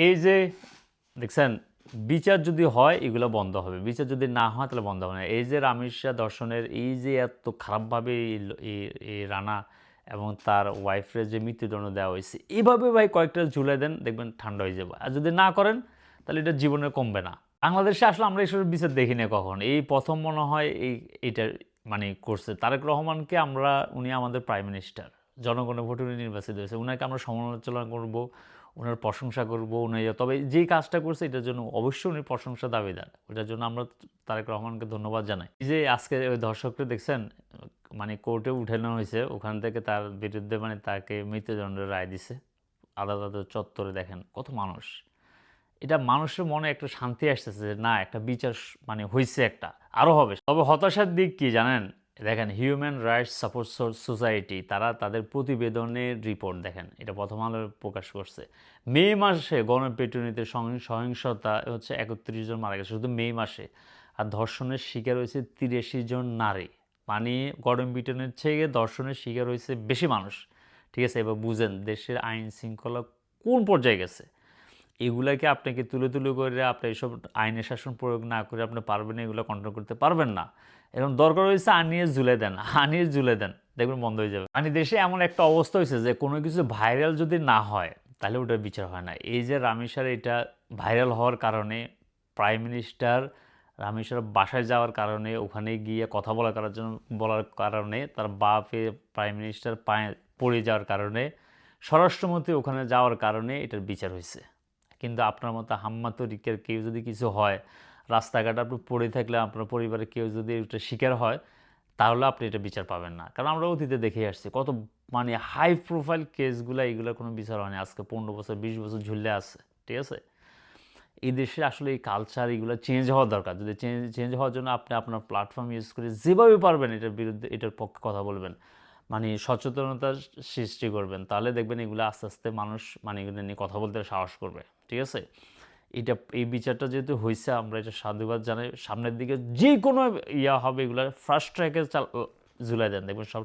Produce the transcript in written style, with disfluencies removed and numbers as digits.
এই যে দেখছেন, বিচার যদি হয় এগুলো বন্ধ হবে, বিচার যদি না হয় তাহলে বন্ধ হবে না। এই যে রামেশ শাহ দর্শনের এই যে এত খারাপভাবে এই রানা এবং তার ওয়াইফের যে মৃত্যুদণ্ড দেওয়া হয়েছে, এইভাবে ভাই কয়েকটা ঝুলে দেন, দেখবেন ঠান্ডা হয়ে যাবে। আর যদি না করেন তাহলে এটা জীবনে কমবে না। বাংলাদেশে আসলে আমরা এইসব বিচার দেখি না কখন, এই প্রথম মনে হয় এইটা মানে করছে তারেক রহমানকে। উনি আমাদের প্রাইম মিনিস্টার, জনগণের ভোটে উনি নির্বাচিত হয়েছে, উনাকে আমরা সমালোচনা করব, ওনার প্রশংসা করবো উনি, তবে যেই কাজটা করছে এটার জন্য অবশ্যই উনি প্রশংসা দাবিদার, ওটার জন্য আমরা তারেক রহমানকে ধন্যবাদ জানাই। এই যে আজকে ওই দর্শককে দেখছেন মানে কোর্টে উঠানো হয়েছে, ওখান থেকে তার বিরুদ্ধে মানে তাকে মৃত্যুদণ্ডের রায় দিছে আদালতের চত্বরে। দেখেন কত মানুষ, এটা মানুষের মনে একটা শান্তি আসতেছে যে না, একটা বিচার মানে হয়েছে, একটা আরও হবে। তবে হতাশার দিক কি জানেন, দেখেন হিউম্যান রাইটস সাপোর্ট সোসাইটি তারা তাদের প্রতিবেদনের রিপোর্ট দেখেন, এটা প্রথম আলো প্রকাশ করছে। মে মাসে গণপিটুনিতে সহিংসতা হচ্ছে 31 জন মারা গেছে শুধু মে মাসে, আর ধর্ষণের শিকার হয়েছে 83 জন নারী। মানে গণপিটুনির থেকে ধর্ষণের শিকার হয়েছে বেশি মানুষ। ঠিক আছে, এবার বুঝেন দেশের আইন শৃঙ্খলা কোন পর্যায়ে গেছে। এগুলাকে আপনাকে তুলে তুলে করে আপনি এইসব আইনের শাসন প্রয়োগ না করে আপনি পারবেন, এগুলো কন্ট্রোল করতে পারবেন না। এরকম দরকার হয়েছে আনিয়ে ঝুলে দেন, আনিয়ে ঝুলে দেন, দেখবেন বন্ধ হয়ে যাবে। মানে দেশে এমন একটা অবস্থা হয়েছে যে কোনো কিছু ভাইরাল যদি না হয় তাহলে ওটার বিচার হয় না। এই যে রামেশ্বর, এটা ভাইরাল হওয়ার কারণে প্রাইম মিনিস্টার রামেশ্বর বাসায় যাওয়ার কারণে, ওখানে গিয়ে কথা বলার কারণে তার বাপে প্রাইম মিনিস্টার পায়ে পড়ে যাওয়ার কারণে, স্বরাষ্ট্রমন্ত্রী ওখানে যাওয়ার কারণে এটার বিচার হয়েছে। কিন্তু আপনার মতো হাম্মা তরিকের কেউ যদি কিছু হয়, রাস্তাঘাট আপনি পড়ে থাকলে আপনার পরিবারের কেউ যদি এটা শিকার হয়, তাহলে আপনি এটা বিচার পাবেন না। কারণ আমরা অতীতে দেখে আসছি কত মানে হাই প্রোফাইল কেসগুলো, এগুলোর কোনো বিচার হয়নি, আজকে 15 বছর 20 বছর ঝুলে আছে। ঠিক আছে, এই দেশে আসলে এই কালচার এগুলো চেঞ্জ হওয়া দরকার। যদি চেঞ্জ হওয়ার জন্য আপনি আপনার প্ল্যাটফর্ম ইউজ করে যেভাবে পারবেন এটার বিরুদ্ধে, এটার পক্ষে কথা বলবেন, মানে সচেতনতা সৃষ্টি করবেন, তাহলে দেখবেন এগুলো আস্তে আস্তে মানুষ মানে এগুলো নিয়ে কথা বলতে সাহস করবে। ঠিক আছে, এই বিচারটা যেহেতু হয়েছে আমরা এটা সাধুবাদ জানাই। সামনের দিকে যে কোনো ইয়া হবে এগুলো ফার্স্ট ট্র্যাকে ঝুলাই দেন, দেখবেন সব